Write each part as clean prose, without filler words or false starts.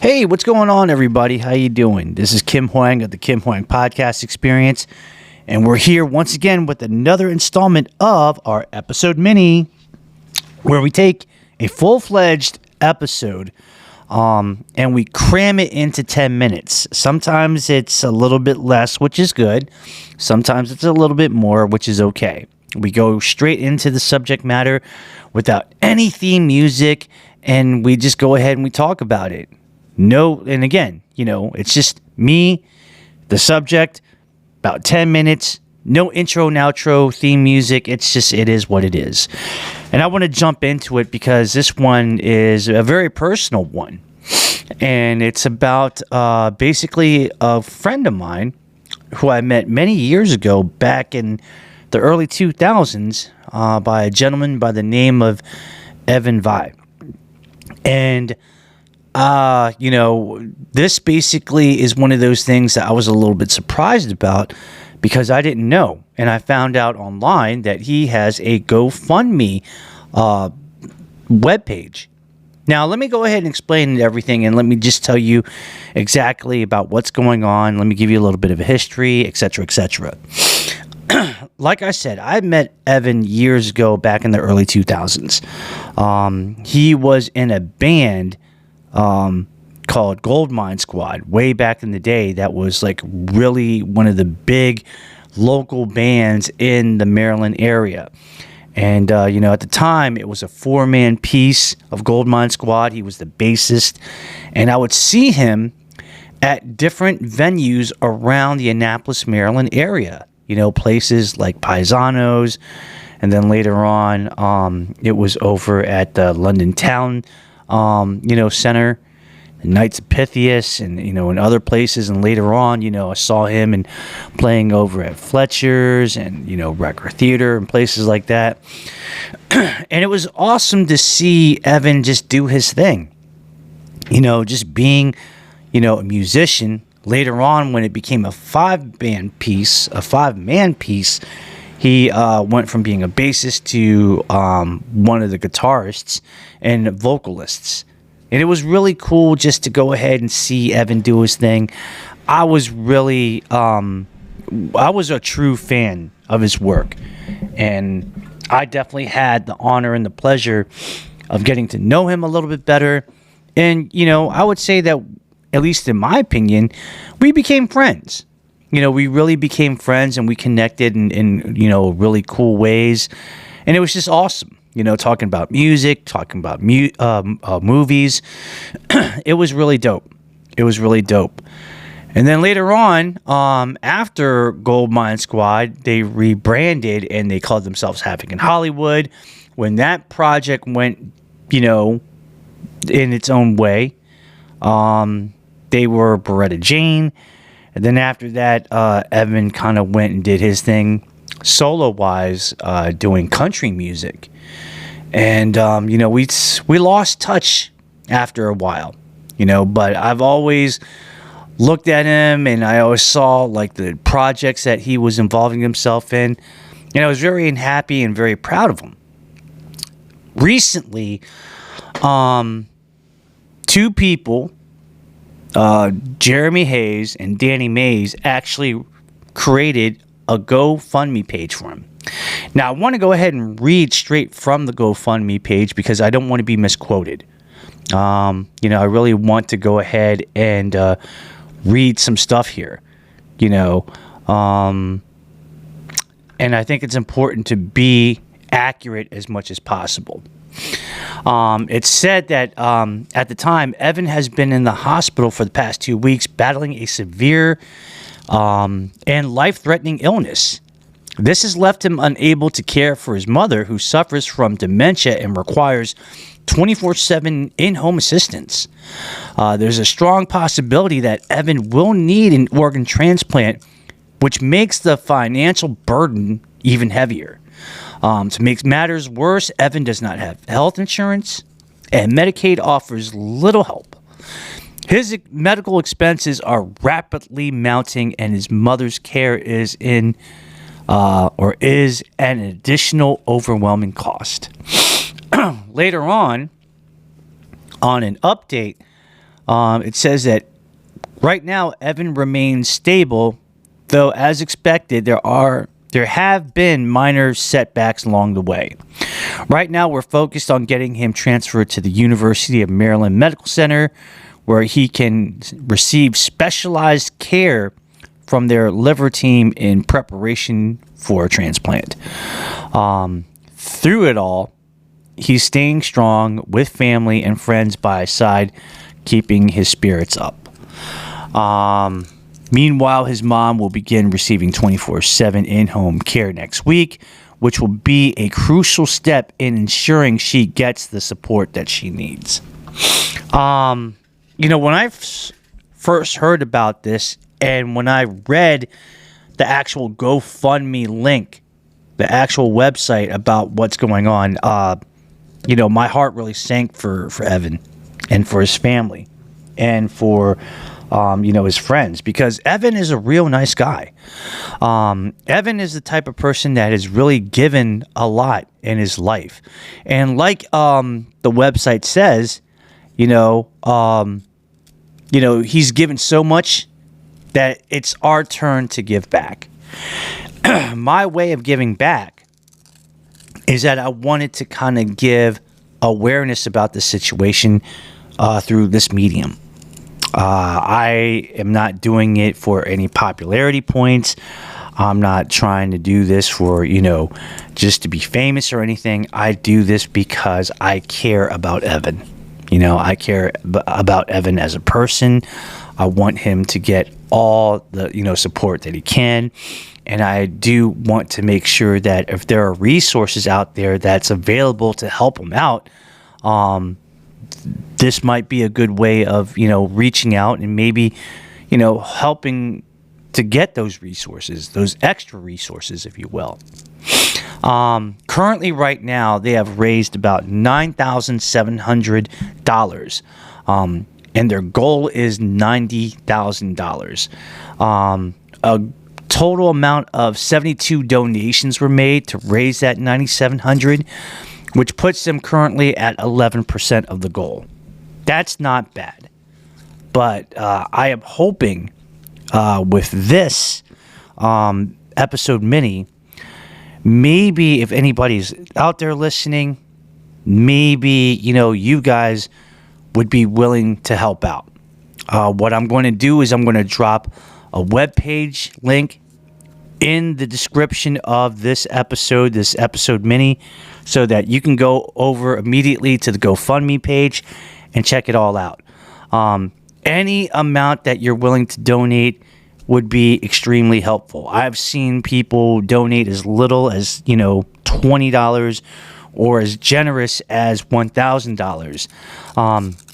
Hey, what's going on, everybody? How you doing? This is Kim Hoang of the Kim Hoang Podcast Experience, and we're here once again with another installment of our episode mini, where we take a full-fledged episode and we cram it into 10 minutes. Sometimes it's a little bit less, which is good. Sometimes it's a little bit more, which is okay. We go straight into the subject matter without any theme music, and we just go ahead and we talk about it. No, and again, it's just me, the subject, about 10 minutes, no intro and outro, theme music. It is what it is. And I want to jump into it because this one is a very personal one. And it's about basically a friend of mine who I met many years ago back in the early 2000s by a gentleman by the name of Evan Jennings. And this basically is one of those things that I was a little bit surprised about because I didn't know. And I found out online that he has a GoFundMe webpage. Now, let me go ahead and explain everything, and let me just tell you exactly about what's going on. Let me give you a little bit of a history, etc., etc. Like I said, I met Evan years ago back in the early 2000s. He was in a band called Goldmine Squad way back in the day. That was like really one of the big local bands in the Maryland area. And, at the time, it was a four-man piece of Goldmine Squad. He was the bassist. And I would see him at different venues around the Annapolis, Maryland area. Places like Paisanos. And then later on, it was over at the London Town Center, Knights of Pythias, and in other places. And later on, I saw him playing over at Fletcher's and Record Theater and places like that. And it was awesome to see Evan just do his thing. Just being a musician. Later on, when it became a five-man piece, he went from being a bassist to one of the guitarists and vocalists. And it was really cool just to go ahead and see Evan do his thing. I was really, I was a true fan of his work. And I definitely had the honor and the pleasure of getting to know him a little bit better. And, I would say that, at least in my opinion, we became friends. We really became friends, and we connected in really cool ways. And it was just awesome, talking about music, talking about movies. It was really dope. And then later on, after Goldmine Squad, they rebranded and they called themselves Havok In Hollywood. When that project went, in its own way, they were Beretta Jane. And then after that, Evan kind of went and did his thing solo-wise, doing country music. And, we lost touch after a while, but I've always looked at him and I always saw like the projects that he was involving himself in. And I was very happy and very proud of him. Recently, two people, Jeremy Hayes and Danny Mays, actually created a GoFundMe page for him. Now, I want to go ahead and read straight from the GoFundMe page because I don't want to be misquoted. I really want to go ahead and read some stuff here, and I think it's important to be accurate as much as possible. It said that at the time, Evan has been in the hospital for the past 2 weeks battling a severe and life-threatening illness. This has left him unable to care for his mother, who suffers from dementia and requires 24/7 in-home assistance. There's a strong possibility that Evan will need an organ transplant, which makes the financial burden even heavier. To make matters worse, Evan does not have health insurance, and Medicaid offers little help. His medical expenses are rapidly mounting, and his mother's care is an additional overwhelming cost. Later on an update, It says that right now Evan remains stable, though as expected there have been minor setbacks along the way. Right now we're focused on getting him transferred to the University of Maryland Medical Center, where he can receive specialized care from their liver team in preparation for a transplant. Through it all, he's staying strong with family and friends by his side, keeping his spirits up. Meanwhile, his mom will begin receiving 24/7 in-home care next week, which will be a crucial step in ensuring she gets the support that she needs. When I first heard about this, and when I read the actual GoFundMe link, the actual website about what's going on, my heart really sank for Evan and for his family and for his friends, because Evan is a real nice guy. Evan is the type of person that has really given a lot in his life. And like the website says, he's given so much that it's our turn to give back. My way of giving back is that I wanted to kind of give awareness about the situation through this medium. I am not doing it for any popularity points. I'm not trying to do this for, just to be famous or anything. I do this because I care about Evan. I care about Evan as a person. I want him to get all the, support that he can. And I do want to make sure that if there are resources out there that's available to help him out, this might be a good way of, reaching out and maybe, helping to get those resources, those extra resources, if you will. Currently, right now, they have raised about $9,700, and their goal is $90,000. A total amount of 72 donations were made to raise that $9,700, which puts them currently at 11% of the goal. That's not bad. But I am hoping with this episode mini, maybe if anybody's out there listening, maybe, you guys would be willing to help out. What I'm going to do is I'm going to drop a webpage link in the description of this episode mini, so that you can go over immediately to the GoFundMe page and check it all out. Any amount that you're willing to donate would be extremely helpful. I've seen people donate as little as, $20 or as generous as $1,000.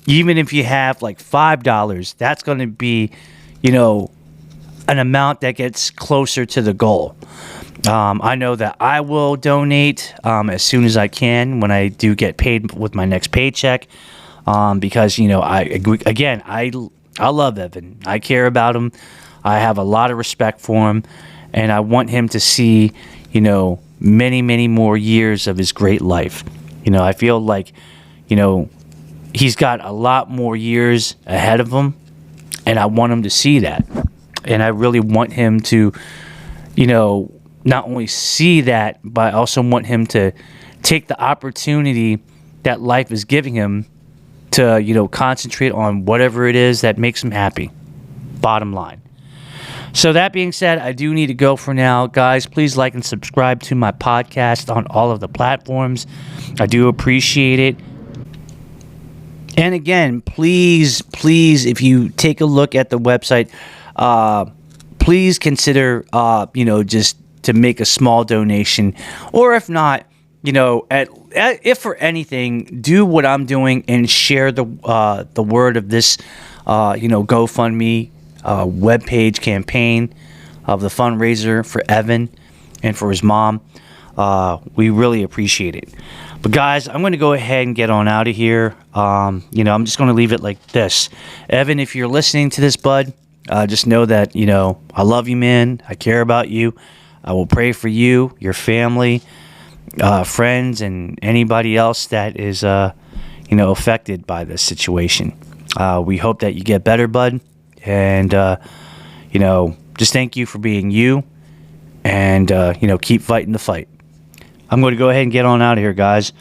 Even if you have like $5, that's going to be, an amount that gets closer to the goal. I know that I will donate as soon as I can when I do get paid with my next paycheck, because I love Evan. I care about him. I have a lot of respect for him, and I want him to see many, many more years of his great life. I feel like he's got a lot more years ahead of him, and I want him to see that. And I really want him to, not only see that, but I also want him to take the opportunity that life is giving him to, concentrate on whatever it is that makes him happy. Bottom line. So that being said, I do need to go for now. Guys, please like and subscribe to my podcast on all of the platforms. I do appreciate it. And again, please, if you take a look at the website, please consider, just to make a small donation, or if not, if for anything, do what I'm doing and share the word of this, GoFundMe webpage campaign of the fundraiser for Evan and for his mom. We really appreciate it. But guys, I'm going to go ahead and get on out of here. I'm just going to leave it like this. Evan, if you're listening to this, bud, just know that, I love you, man. I care about you. I will pray for you, your family, friends, and anybody else that is, affected by this situation. We hope that you get better, bud. And, you know, just thank you for being you. And, you know, keep fighting the fight. I'm going to go ahead and get on out of here, guys.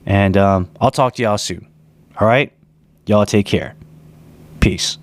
And I'll talk to y'all soon. All right? Y'all take care. Peace.